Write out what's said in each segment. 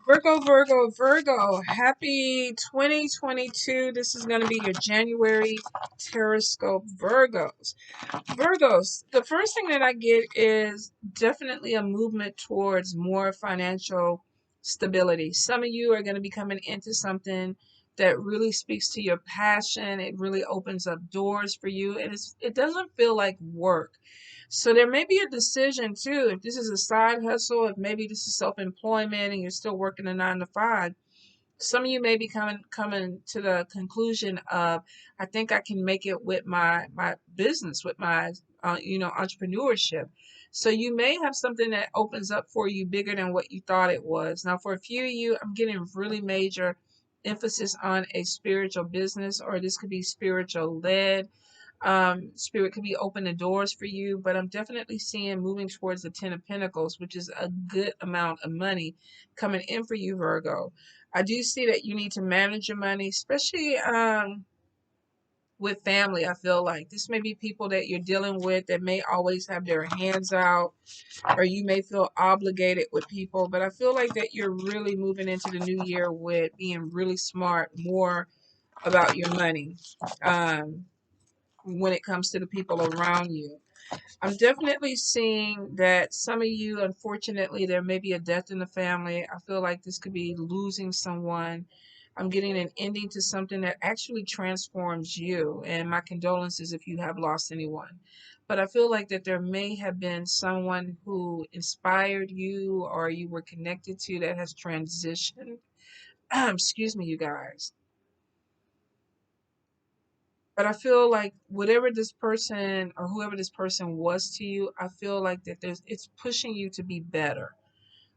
Virgo, Virgo, Virgo. Happy 2022. This is going to be your January Terrascope Virgos. Virgos, the first thing that I get is definitely a movement towards more financial stability. Some of you are going to be coming into something that really speaks to your passion. It really opens up doors for you, and it doesn't feel like work. So there may be a decision too. If this is a side hustle, if maybe this is self-employment and you're still working a 9 to 5, some of you may be coming to the conclusion of, I think I can make it with my business, with my entrepreneurship. So you may have something that opens up for you bigger than what you thought it was. Now, for a few of you, I'm getting really major emphasis on a spiritual business, or this could be spiritual led. Spirit could be opening doors for you, but I'm definitely seeing moving towards the 10 of Pentacles, which is a good amount of money coming in for you, Virgo. I do see that you need to manage your money, especially with family. I feel like this may be people that you're dealing with that may always have their hands out, or you may feel obligated with people, but I feel like that you're really moving into the new year with being really smart, more about your money. Um, when it comes to the people around you, I'm definitely seeing that some of you, unfortunately, there may be a death in the family. I feel like this could be losing someone. I'm getting an ending to something that actually transforms you. And my condolences if you have lost anyone. But I feel like that there may have been someone who inspired you or you were connected to that has transitioned. Excuse me, you guys. But I feel like whatever this person or whoever this person was to you, I feel like that it's pushing you to be better.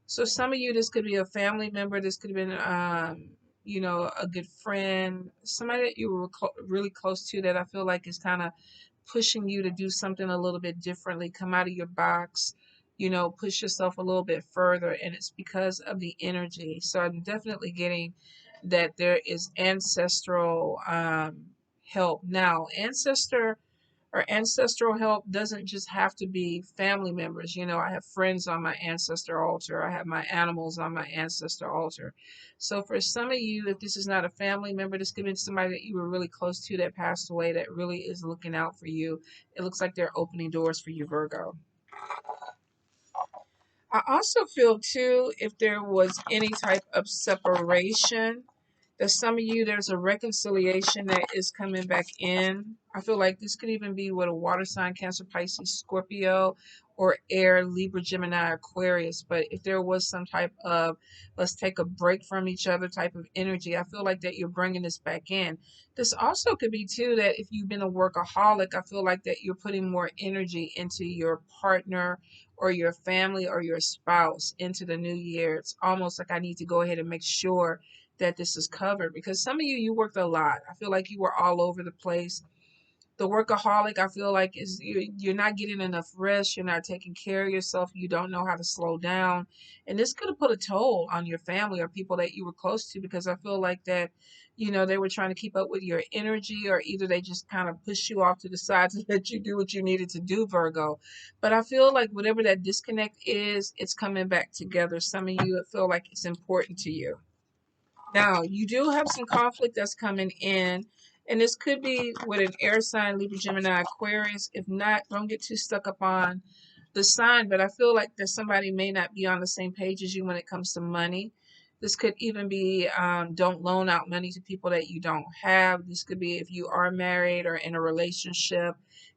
So some of you, this could be a family member, this could have been a good friend, somebody that you were really close to, that I feel like is kind of pushing you to do something a little bit differently, come out of your box, push yourself a little bit further, and it's because of the energy. So I'm definitely getting that there is ancestral help. Now, ancestral help doesn't just have to be family members. I have friends on my ancestor altar. I have my animals on my ancestor altar. So for some of you, if this is not a family member, this could be somebody that you were really close to that passed away that really is looking out for you. It looks like they're opening doors for you, Virgo. I also feel too, if there was any type of separation, that some of you, there's a reconciliation that is coming back in. I feel like this could even be with a water sign, Cancer, Pisces, Scorpio, or air, Libra, Gemini, Aquarius. But if there was some type of let's take a break from each other type of energy, I feel like that you're bringing this back in. This also could be too that if you've been a workaholic, I feel like that you're putting more energy into your partner or your family or your spouse into the new year. It's almost like I need to go ahead and make sure that this is covered, because some of you worked a lot. I feel like you were all over the place. The workaholic, I feel like, is you're not getting enough rest, you're not taking care of yourself, you don't know how to slow down, and this could have put a toll on your family or people that you were close to, because I feel like that they were trying to keep up with your energy, or either they just kind of push you off to the side to let you do what you needed to do, Virgo. But I feel like whatever that disconnect is, it's coming back together. Some of you feel like it's important to you. Now, you do have some conflict that's coming in, and this could be with an air sign, Libra, Gemini, Aquarius. If not, don't get too stuck up on the sign, but I feel like that somebody may not be on the same page as you when it comes to money. This could even be don't loan out money to people that you don't have. This could be if you are married or in a relationship.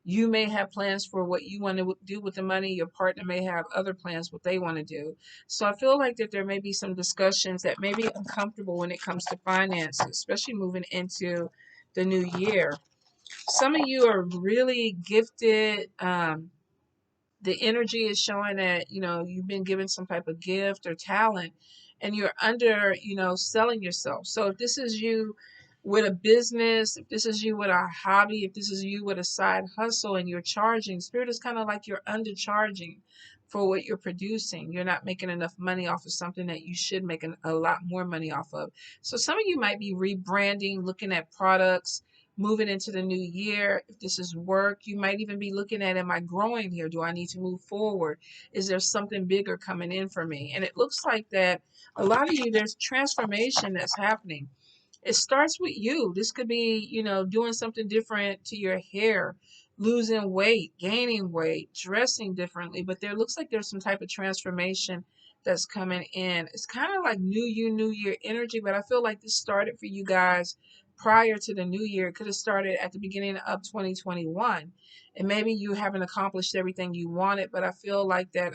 You may have plans for what you want to do with the money. Your partner may have other plans what they want to do. So I feel like that there may be some discussions that may be uncomfortable when it comes to finances, especially moving into the new year. Some of you are really gifted. The energy is showing that you've been given some type of gift or talent, and you're under selling yourself. So if this is you with a business, if this is you with a hobby, if this is you with a side hustle and you're charging, spirit is kind of like you're undercharging for what you're producing. You're not making enough money off of something that you should make a lot more money off of. So some of you might be rebranding, looking at products, moving into the new year. If this is work, you might even be looking at, am I growing here? Do I need to move forward? Is there something bigger coming in for me? And it looks like that a lot of you, there's transformation that's happening. It starts with you. This could be, doing something different to your hair, losing weight, gaining weight, dressing differently. But there looks like there's some type of transformation that's coming in. It's kind of like new year energy, but I feel like this started for you guys prior to the new year. It could have started at the beginning of 2021. And maybe you haven't accomplished everything you wanted, but I feel like that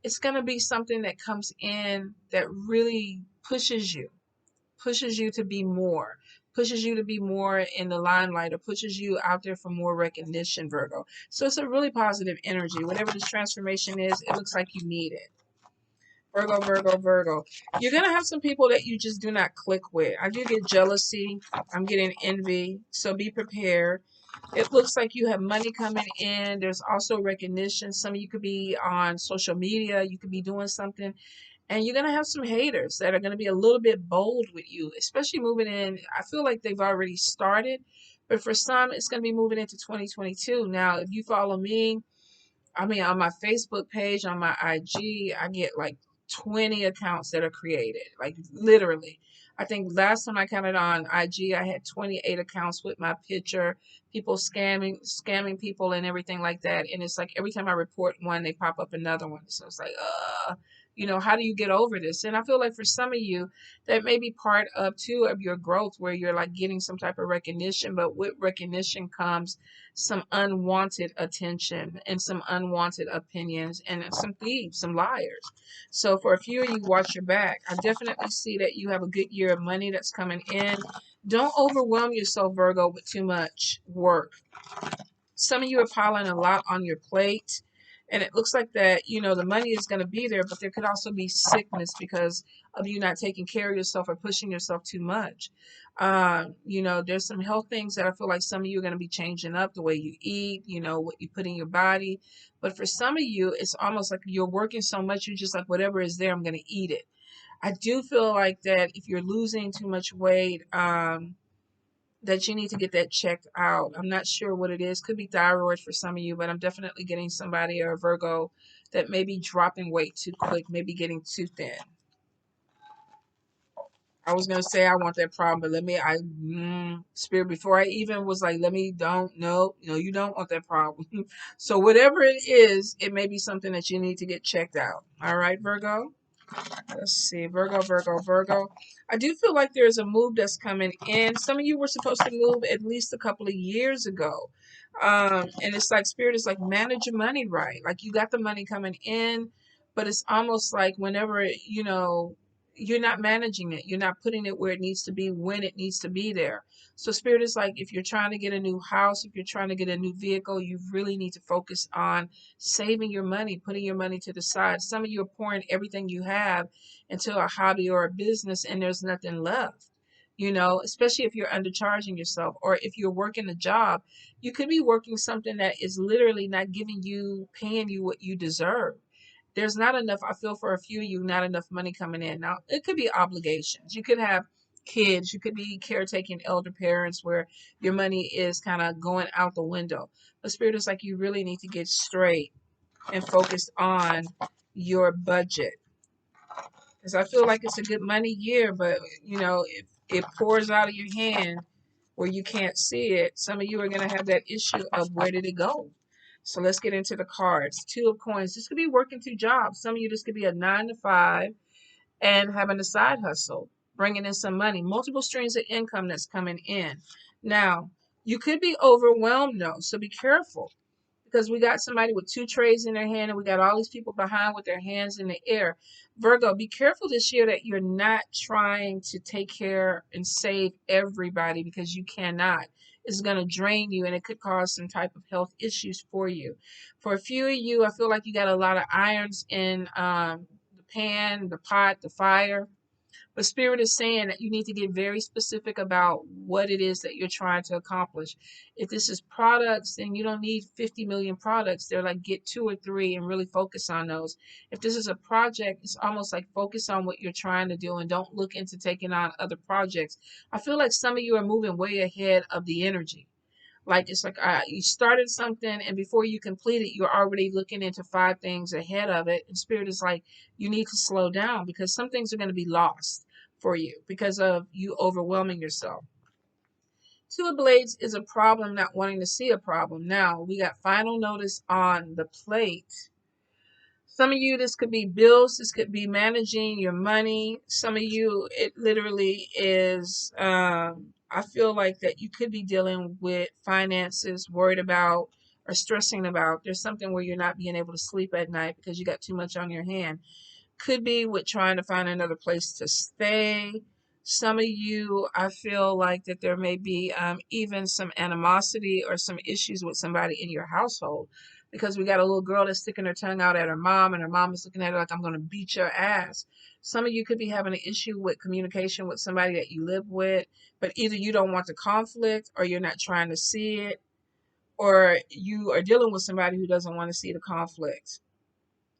it's going to be something that comes in that really pushes you to be more, pushes you to be more in the limelight, or pushes you out there for more recognition, Virgo. So it's a really positive energy. Whatever this transformation is, it looks like you need it. Virgo, Virgo, Virgo. You're going to have some people that you just do not click with. I do get jealousy. I'm getting envy. So be prepared. It looks like you have money coming in. There's also recognition. Some of you could be on social media. You could be doing something. And you're going to have some haters that are going to be a little bit bold with you, especially moving in. I feel like they've already started. But for some, it's going to be moving into 2022. Now, if you follow me, I mean, on my Facebook page, on my IG, I get like 20 accounts that are created, like literally. I think last time I counted on IG, I had 28 accounts with my picture, people scamming people and everything like that. And it's like every time I report one, they pop up another one. So it's like, how do you get over this? And I feel like for some of you, that may be part of too of your growth, where you're like getting some type of recognition, but with recognition comes some unwanted attention and some unwanted opinions and some thieves, some liars. So for a few of you, watch your back. I definitely see that you have a good year of money that's coming in. Don't overwhelm yourself, Virgo, with too much work. Some of you are piling a lot on your plate. And it looks like that, the money is going to be there, but there could also be sickness because of you not taking care of yourself or pushing yourself too much. There's some health things that I feel like some of you are going to be changing up the way you eat, what you put in your body. But for some of you, it's almost like you're working so much, you're just like, whatever is there, I'm going to eat it. I do feel like that if you're losing too much weight, that you need to get that checked out. I'm not sure what it is. Could be thyroid for some of you, but I'm definitely getting somebody or a Virgo that may be dropping weight too quick, maybe getting too thin. I was gonna say I want that problem, but spirit, before I even was like, no, you don't want that problem. So whatever it is, it may be something that you need to get checked out. All right, Virgo. Let's see, Virgo, Virgo, Virgo. I do feel like there's a move that's coming in. Some of you were supposed to move at least a couple of years ago. And it's like Spirit is like, manage your money right. Like you got the money coming in, but it's almost like whenever, you're not managing it. You're not putting it where it needs to be when it needs to be there. So Spirit is like, if you're trying to get a new house, if you're trying to get a new vehicle, you really need to focus on saving your money, putting your money to the side. Some of you are pouring everything you have into a hobby or a business and there's nothing left. Especially if you're undercharging yourself, or if you're working a job, you could be working something that is literally not paying you what you deserve. There's not enough, I feel for a few of you, not enough money coming in. Now, it could be obligations. You could have kids, you could be caretaking elder parents where your money is kind of going out the window. But Spirit is like, you really need to get straight and focused on your budget. Because I feel like it's a good money year, but if it pours out of your hand where you can't see it, some of you are going to have that issue of where did it go? So let's get into the cards. Two of Coins. This could be working two jobs. Some of you, this could be a 9 to 5 and having a side hustle, bringing in some money, multiple streams of income that's coming in. Now, you could be overwhelmed though, so be careful. Because we got somebody with two trays in their hand and we got all these people behind with their hands in the air. Virgo, be careful this year that you're not trying to take care and save everybody, because you cannot. It's going to drain you and it could cause some type of health issues for you. For a few of you, I feel like you got a lot of irons in the pan, the pot, the fire. But Spirit is saying that you need to get very specific about what it is that you're trying to accomplish. If this is products, then you don't need 50 million products. They're like get 2 or 3 and really focus on those. If this is a project, it's almost like focus on what you're trying to do and don't look into taking on other projects. I feel like some of you are moving way ahead of the energy. Like it's like you started something, and before you complete it, you're already looking into 5 things ahead of it. And Spirit is like, you need to slow down because some things are going to be lost for you because of you overwhelming yourself. Two of Blades is a problem, not wanting to see a problem. Now we got final notice on the plate. Some of you, this could be bills. This could be managing your money. Some of you, it literally is. I feel like that you could be dealing with finances, worried about or stressing about. There's something where you're not being able to sleep at night because you got too much on your hand. Could be with trying to find another place to stay. Some of you, I feel like that there may be even some animosity or some issues with somebody in your household because we got a little girl that's sticking her tongue out at her mom and her mom is looking at her like, I'm going to beat your ass. Some of you could be having an issue with communication with somebody that you live with, but either you don't want the conflict or you're not trying to see it, or you are dealing with somebody who doesn't want to see the conflict.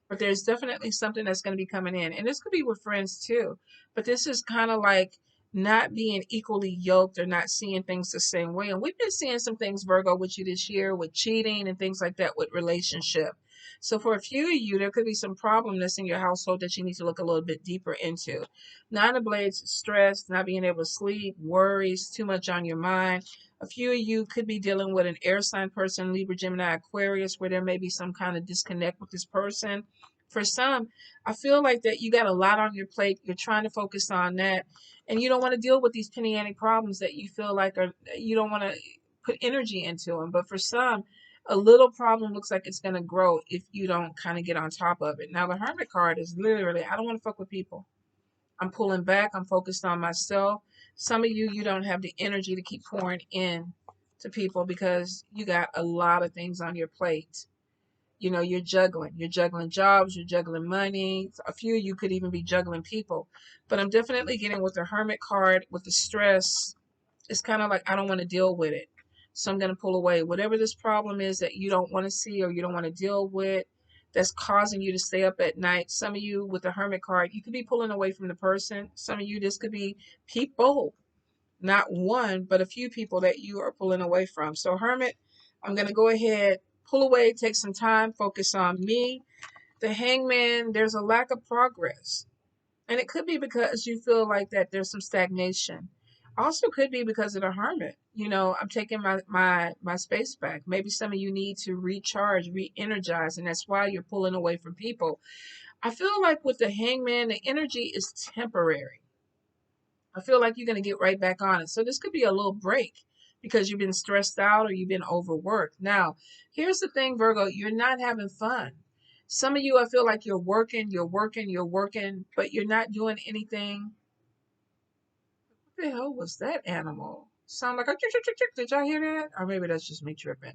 But there's definitely something that's going to be coming in. And this could be with friends too. But this is kind of like not being equally yoked or not seeing things the same way. And we've been seeing some things, Virgo, with you this year with cheating and things like that with relationship. So for a few of you, there could be some problem that's in your household that you need to look a little bit deeper into. Nine of Blades, stress, not being able to sleep, worries, too much on your mind. A few of you could be dealing with an air sign person, Libra, Gemini, Aquarius, where there may be some kind of disconnect with this person. For some, I feel like that you got a lot on your plate. You're trying to focus on that, and you don't want to deal with these penny ante problems that you feel like are you don't want to put energy into them. But for some, a little problem looks like it's going to grow if you don't kind of get on top of it. Now, the Hermit card is literally, I don't want to fuck with people. I'm pulling back. I'm focused on myself. Some of you, you don't have the energy to keep pouring in to people because you got a lot of things on your plate. You know, you're juggling jobs, you're juggling money. A few of you could even be juggling people. But I'm definitely getting with the Hermit card, with the stress. It's kind of like, I don't want to deal with it. So I'm going to pull away. Whatever this problem is that you don't want to see or you don't want to deal with, that's causing you to stay up at night. Some of you with the Hermit card, you could be pulling away from the person. Some of you, this could be people, not one, but a few people that you are pulling away from. So Hermit, I'm going to go ahead, pull away, take some time, focus on me. The Hangman, there's a lack of progress. And it could be because you feel like that there's some stagnation. Also could be because of the Hermit. You know, I'm taking my space back. Maybe some of you need to recharge, re-energize, and that's why you're pulling away from people. I feel like with the Hangman, the energy is temporary. I feel like you're going to get right back on it. So this could be a little break because you've been stressed out or you've been overworked. Now, here's the thing, Virgo, you're not having fun. Some of you, I feel like you're working, but you're not doing anything. What the hell was that animal? Sound like a chick, chick, chick, chick. Did y'all hear that? Or maybe that's just me tripping.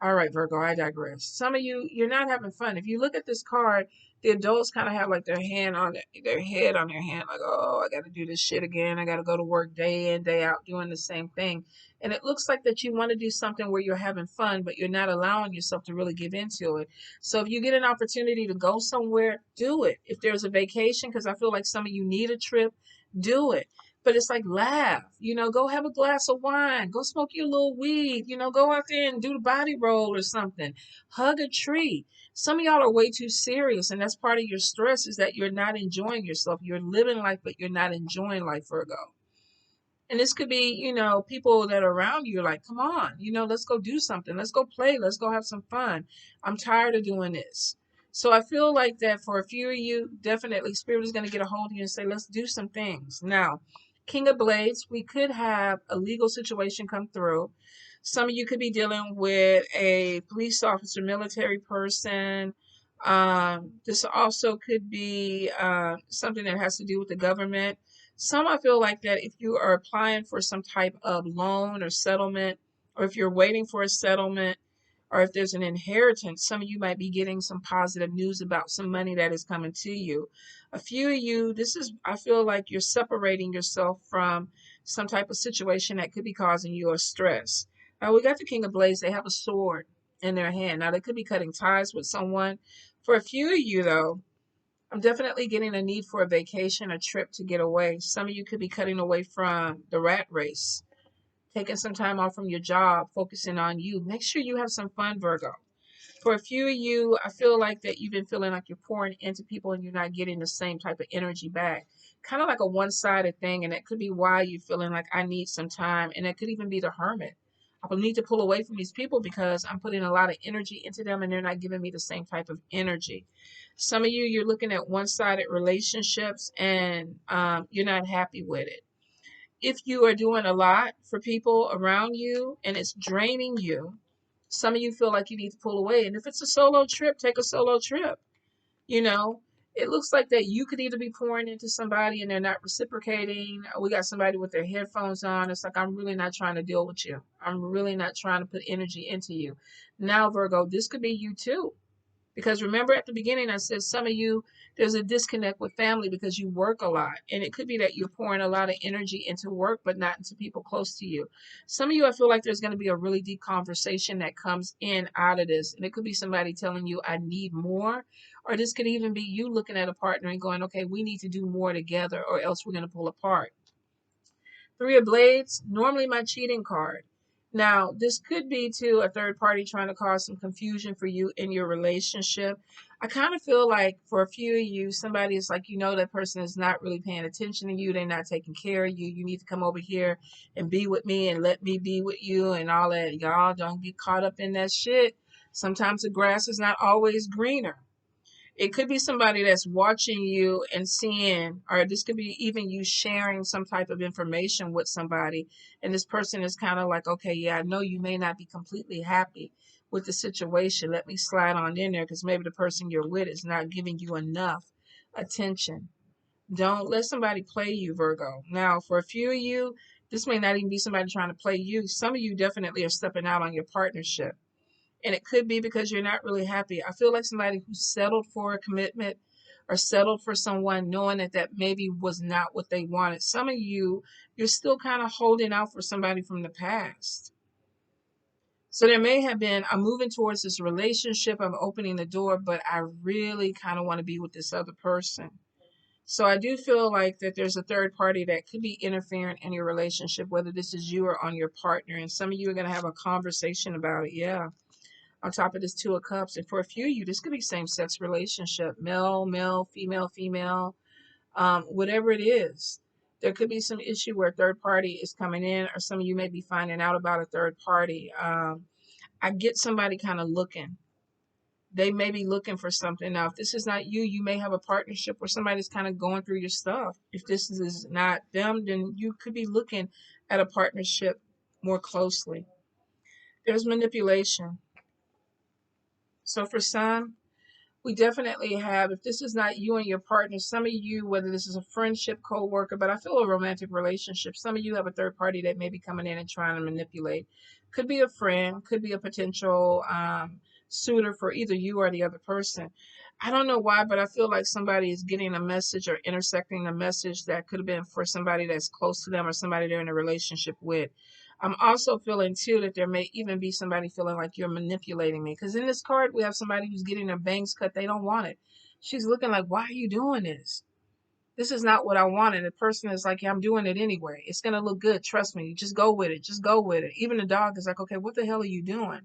All right, Virgo, I digress. Some of you, you're not having fun. If you look at this card, the adults kind of have like their hand on their head on their hand, like, oh, I got to do this shit again. I got to go to work day in, day out, doing the same thing. And it looks like that you want to do something where you're having fun, but you're not allowing yourself to really give into it. So if you get an opportunity to go somewhere, do it. If there's a vacation, because I feel like some of you need a trip, do it. But it's like laugh, you know, go have a glass of wine, go smoke your little weed, you know, go out there and do the body roll or something. Hug a tree. Some of y'all are way too serious, and that's part of your stress is that you're not enjoying yourself. You're living life, but you're not enjoying life, Virgo. And this could be, you know, people that are around you are like, come on, you know, let's go do something. Let's go play. Let's go have some fun. I'm tired of doing this. So I feel like that for a few of you, definitely Spirit is going to get a hold of you and say, let's do some things. Now, King of Blades, we could have a legal situation come through. Some of you could be dealing with a police officer, military person. This also could be something that has to do with the government. Some I feel like that if you are applying for some type of loan or settlement, or if you're waiting for a settlement, or if there's an inheritance, some of you might be getting some positive news about some money that is coming to you. A few of you, I feel like you're separating yourself from some type of situation that could be causing you a stress. Now, we got the King of Blades. They have a sword in their hand. Now, they could be cutting ties with someone. For a few of you, though, I'm definitely getting a need for a vacation, a trip to get away. Some of you could be cutting away from the rat race, taking some time off from your job, focusing on you. Make sure you have some fun, Virgo. For a few of you, I feel like that you've been feeling like you're pouring into people and you're not getting the same type of energy back. Kind of like a one-sided thing, and that could be why you're feeling like I need some time. And it could even be the hermit. I will need to pull away from these people because I'm putting a lot of energy into them and they're not giving me the same type of energy. Some of you, you're looking at one-sided relationships and you're not happy with it. If you are doing a lot for people around you and it's draining you, some of you feel like you need to pull away. And if it's a solo trip, take a solo trip. You know, it looks like that you could either be pouring into somebody and they're not reciprocating. We got somebody with their headphones on. It's like, I'm really not trying to deal with you. I'm really not trying to put energy into you. Now, Virgo, this could be you too. Because remember at the beginning, I said some of you, there's a disconnect with family because you work a lot. And it could be that you're pouring a lot of energy into work, but not into people close to you. Some of you, I feel like there's going to be a really deep conversation that comes in out of this. And it could be somebody telling you, I need more. Or this could even be you looking at a partner and going, okay, we need to do more together or else we're going to pull apart. Three of Blades, normally my cheating card. Now, this could be to a third party trying to cause some confusion for you in your relationship. I kind of feel like for a few of you, somebody is like, that person is not really paying attention to you. They're not taking care of you. You need to come over here and be with me and let me be with you and all that. Y'all don't get caught up in that shit. Sometimes the grass is not always greener. It could be somebody that's watching you and seeing, or this could be even you sharing some type of information with somebody. And this person is kind of like, okay, yeah, I know you may not be completely happy with the situation. Let me slide on in there because maybe the person you're with is not giving you enough attention. Don't let somebody play you, Virgo. Now, for a few of you, this may not even be somebody trying to play you. Some of you definitely are stepping out on your partnership. And it could be because you're not really happy. I feel like somebody who settled for a commitment or settled for someone knowing that maybe was not what they wanted. Some of you, you're still kind of holding out for somebody from the past. So there may have been, I'm moving towards this relationship, I'm opening the door, but I really kind of want to be with this other person. So I do feel like that there's a third party that could be interfering in your relationship, whether this is you or on your partner. And some of you are going to have a conversation about it. Yeah. On top of this Two of Cups. And for a few of you, this could be same-sex relationship, male, male, female, female, whatever it is. There could be some issue where a third party is coming in, or some of you may be finding out about a third party. I get somebody kind of looking. They may be looking for something. Now, if this is not you, you may have a partnership where somebody's kind of going through your stuff. If this is not them, then you could be looking at a partnership more closely. There's manipulation. So for some, we definitely have, if this is not you and your partner, some of you, whether this is a friendship, co-worker, but I feel a romantic relationship, some of you have a third party that may be coming in and trying to manipulate. Could be a friend, could be a potential suitor for either you or the other person. I don't know why, but I feel like somebody is getting a message or intersecting a message that could have been for somebody that's close to them or somebody they're in a relationship with. I'm also feeling too that there may even be somebody feeling like you're manipulating me. Because in this card, we have somebody who's getting their bangs cut. They don't want it. She's looking like, why are you doing this? This is not what I wanted. The person is like, yeah, I'm doing it anyway. It's going to look good. Trust me. Just go with it. Just go with it. Even the dog is like, okay, what the hell are you doing?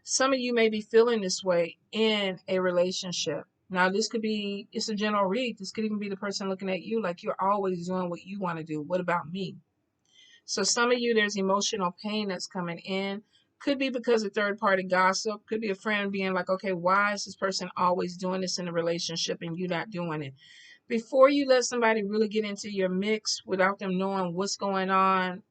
Some of you may be feeling this way in a relationship. Now, this could be, it's a general read. This could even be the person looking at you like you're always doing what you want to do. What about me? So some of you, there's emotional pain that's coming in. Could be because of third party gossip. Could be a friend being like, okay, why is this person always doing this in a relationship and you not doing it? Before you let somebody really get into your mix without them knowing what's going on,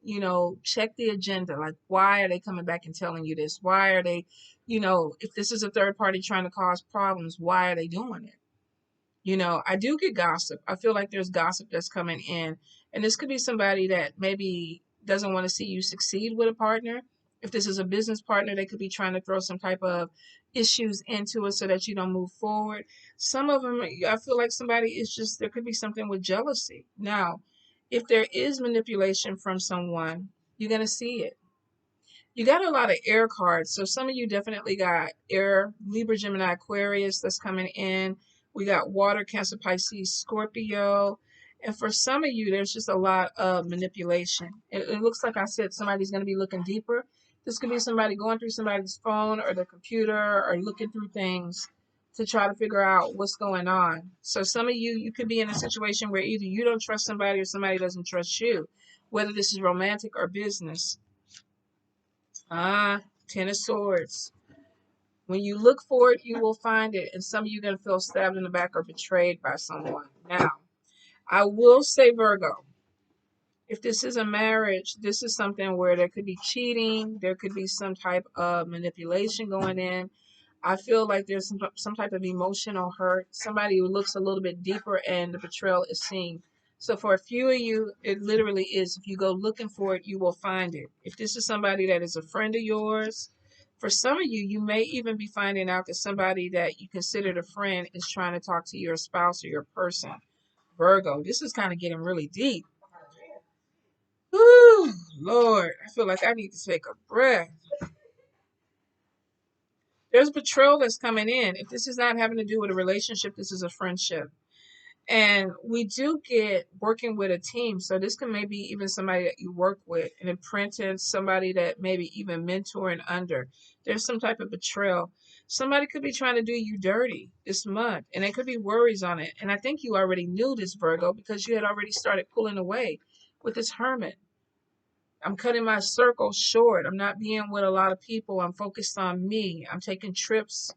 check the agenda. Like, why are they coming back and telling you this? Why are they, if this is a third party trying to cause problems, why are they doing it? I do get gossip. I feel like there's gossip that's coming in. And this could be somebody that maybe doesn't want to see you succeed with a partner. If this is a business partner, they could be trying to throw some type of issues into it so that you don't move forward. Some of them, I feel like somebody is just, there could be something with jealousy. Now, if there is manipulation from someone, you're going to see it. You got a lot of air cards. So some of you definitely got air, Libra, Gemini, Aquarius that's coming in. We got water, Cancer, Pisces, Scorpio. And for some of you, there's just a lot of manipulation. It looks like I said somebody's going to be looking deeper. This could be somebody going through somebody's phone or their computer or looking through things to try to figure out what's going on. So some of you, you could be in a situation where either you don't trust somebody or somebody doesn't trust you, whether this is romantic or business. Ten of Swords. When you look for it, you will find it. And some of you are going to feel stabbed in the back or betrayed by someone. Now, I will say, Virgo, if this is a marriage, this is something where there could be cheating. There could be some type of manipulation going in. I feel like there's some type of emotional hurt. Somebody who looks a little bit deeper and the betrayal is seen. So for a few of you, it literally is, if you go looking for it, you will find it. If this is somebody that is a friend of yours, for some of you, you may even be finding out that somebody that you considered a friend is trying to talk to your spouse or your person. Virgo, this is kind of getting really deep. Whew, Lord, I feel like I need to take a breath. There's betrayal that's coming in. If this is not having to do with a relationship, this is a friendship. And we do get working with a team. So this can maybe even somebody that you work with, an apprentice, somebody that maybe even mentoring under. There's some type of betrayal. Somebody could be trying to do you dirty this month, and there could be worries on it. And I think you already knew this, Virgo, because you had already started pulling away with this Hermit. I'm cutting my circle short. I'm not being with a lot of people. I'm focused on me. I'm taking trips.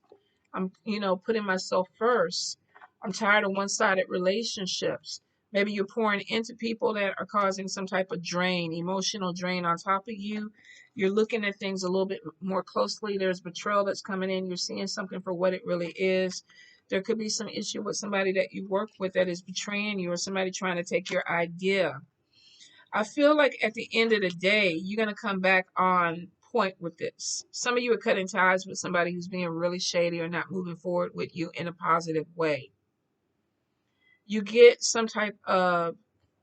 I'm, putting myself first. I'm tired of one-sided relationships. Maybe you're pouring into people that are causing some type of drain, emotional drain on top of you. You're looking at things a little bit more closely. There's betrayal that's coming in. You're seeing something for what it really is. There could be some issue with somebody that you work with that is betraying you, or somebody trying to take your idea. I feel like at the end of the day, you're going to come back on point with this. Some of you are cutting ties with somebody who's being really shady or not moving forward with you in a positive way. You get some type of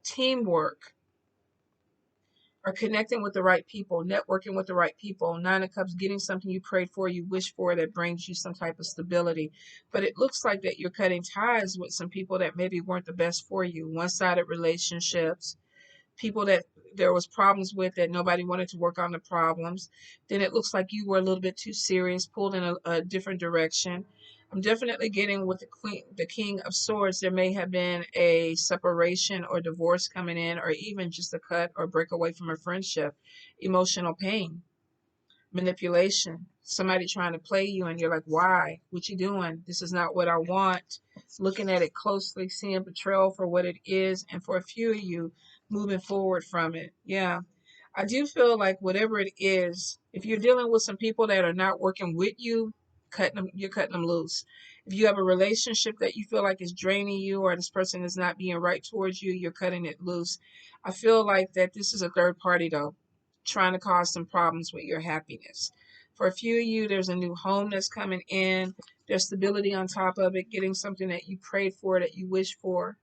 teamwork or connecting with the right people, networking with the right people. Nine of Cups, getting something you prayed for, you wish for, that brings you some type of stability. But it looks like that you're cutting ties with some people that maybe weren't the best for you. One-sided relationships, people that there was problems with that nobody wanted to work on the problems. Then it looks like you were a little bit too serious, pulled in a different direction. I'm definitely getting with the King of Swords. There may have been a separation or divorce coming in, or even just a cut or break away from a friendship. Emotional pain, manipulation, somebody trying to play you, and you're like, why? What you doing? This is not what I want. Looking at it closely, seeing betrayal for what it is, and for a few of you, moving forward from it. Yeah. I do feel like whatever it is, if you're dealing with some people that are not working with you, you're cutting them loose. If you have a relationship that you feel like is draining you, or this person is not being right towards you, you're cutting it loose. I feel like that this is a third party though, trying to cause some problems with your happiness. For a few of you, there's a new home that's coming in. There's stability on top of it, getting something that you prayed for, that you wish for.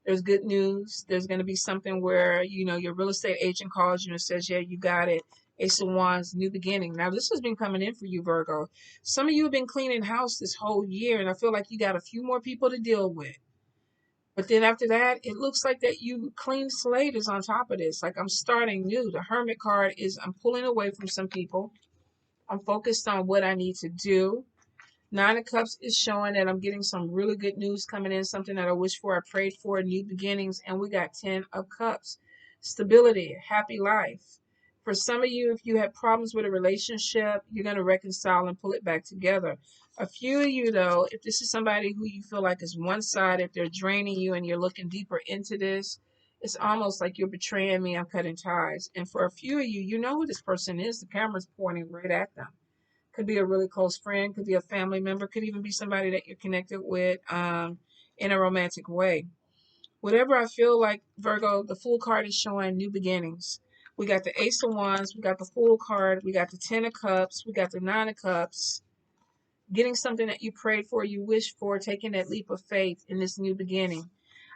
There's good news. There's going to be something where, your real estate agent calls you and says, yeah, you got it. Ace of Wands, new beginning. Now, this has been coming in for you, Virgo. Some of you have been cleaning house this whole year, and I feel like you got a few more people to deal with. But then after that, it looks like that you clean slate is on top of this. Like, I'm starting new. The Hermit card is I'm pulling away from some people. I'm focused on what I need to do. Nine of Cups is showing that I'm getting some really good news coming in, something that I wish for, I prayed for, new beginnings. And we got 10 of Cups, stability, happy life. For some of you, if you have problems with a relationship, you're going to reconcile and pull it back together. A few of you, though, if this is somebody who you feel like is one-sided, if they're draining you and you're looking deeper into this, it's almost like you're betraying me, I'm cutting ties. And for a few of you, you know who this person is. The camera's pointing right at them. Could be a really close friend, could be a family member, could even be somebody that you're connected with in a romantic way. Whatever I feel like, Virgo, the Fool card is showing new beginnings. We got the Ace of Wands. We got the Fool card. We got the Ten of Cups. We got the Nine of Cups. Getting something that you prayed for, you wished for, taking that leap of faith in this new beginning.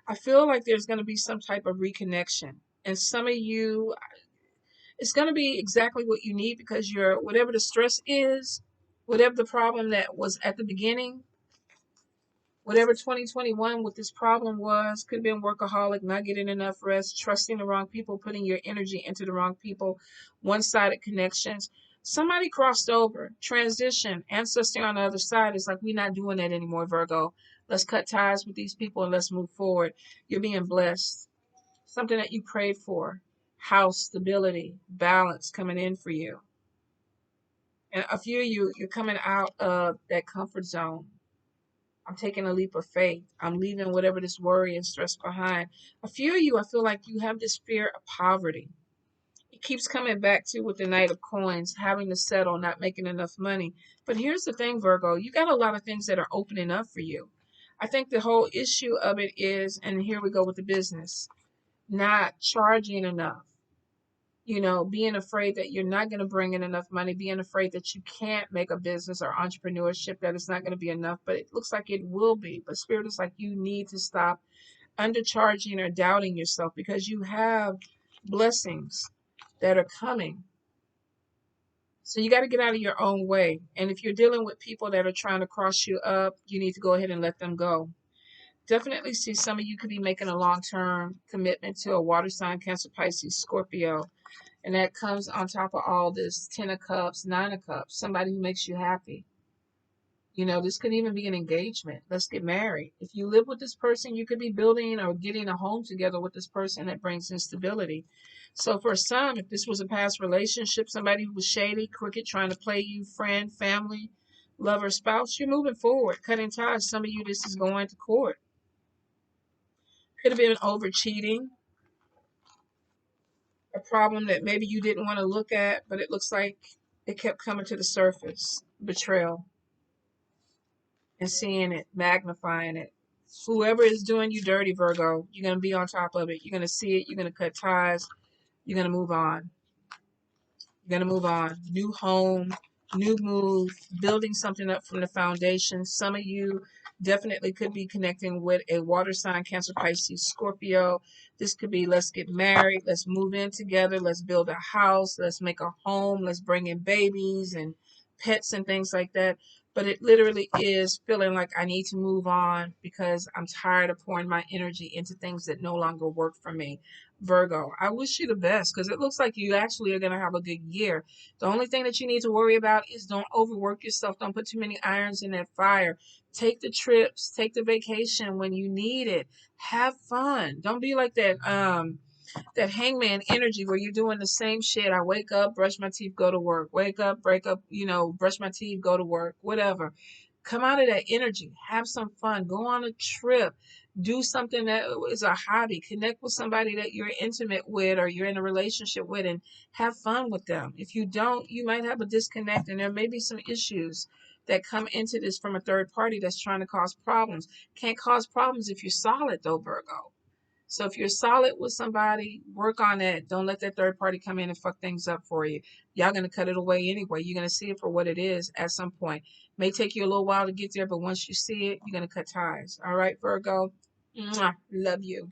I feel like there's going to be some type of reconnection. And some of you, it's going to be exactly what you need because you're, whatever the stress is, whatever the problem that was at the beginning, whatever 2021 what this problem was, could have been workaholic, not getting enough rest, trusting the wrong people, putting your energy into the wrong people, one-sided connections. Somebody crossed over, transition, ancestor on the other side. It's like, we're not doing that anymore, Virgo. Let's cut ties with these people and let's move forward. You're being blessed. Something that you prayed for. House, stability, balance coming in for you. And a few of you, you're coming out of that comfort zone. I'm taking a leap of faith. I'm leaving whatever this worry and stress behind. A few of you, I feel like you have this fear of poverty. It keeps coming back to with the Knight of Coins, having to settle, not making enough money. But here's the thing, Virgo, you got a lot of things that are opening up for you. I think the whole issue of it is, and here we go with the business, not charging enough. You know, being afraid that you're not going to bring in enough money, being afraid that you can't make a business or entrepreneurship, that it's not going to be enough, but it looks like it will be. But Spirit is like, you need to stop undercharging or doubting yourself because you have blessings that are coming. So you got to get out of your own way. And if you're dealing with people that are trying to cross you up, you need to go ahead and let them go. Definitely see some of you could be making a long-term commitment to a water sign, Cancer, Pisces, Scorpio. And that comes on top of all this 10 of Cups, 9 of Cups, somebody who makes you happy. You know, this could even be an engagement. Let's get married. If you live with this person, you could be building or getting a home together with this person that brings instability. So for some, if this was a past relationship, somebody who was shady, crooked, trying to play you, friend, family, lover, spouse, you're moving forward, cutting ties. Some of you, this is going to court. Could have been over cheating. A problem that maybe you didn't want to look at, but it looks like it kept coming to the surface. Betrayal. And seeing it, magnifying it. Whoever is doing you dirty, Virgo, you're going to be on top of it. You're going to see it. You're going to cut ties. You're going to move on. You're going to move on. New home, new move, building something up from the foundation. Some of you definitely could be connecting with a water sign, Cancer, Pisces, Scorpio. This could be, let's get married. Let's move in together. Let's build a house. Let's make a home. Let's bring in babies and pets and things like that. But it literally is feeling like I need to move on because I'm tired of pouring my energy into things that no longer work for me. Virgo, I wish you the best because it looks like you actually are going to have a good year. The only thing that you need to worry about is don't overwork yourself. Don't put too many irons in that fire. Take the trips, take the vacation when you need it. Have fun. Don't be like that hangman energy where you're doing the same shit. I wake up, brush my teeth, go to work. Wake up, break up, brush my teeth, go to work, whatever. Come out of that energy. Have some fun. Go on a trip. Do something that is a hobby. Connect with somebody that you're intimate with or you're in a relationship with and have fun with them. If you don't, you might have a disconnect and there may be some issues that come into this from a third party that's trying to cause problems. Can't cause problems if you're solid though, Virgo. So if you're solid with somebody, work on that. Don't let that third party come in and fuck things up for you. Y'all going to cut it away anyway. You're going to see it for what it is at some point. May take you a little while to get there, but once you see it, you're going to cut ties. All right, Virgo? Mwah. Love you.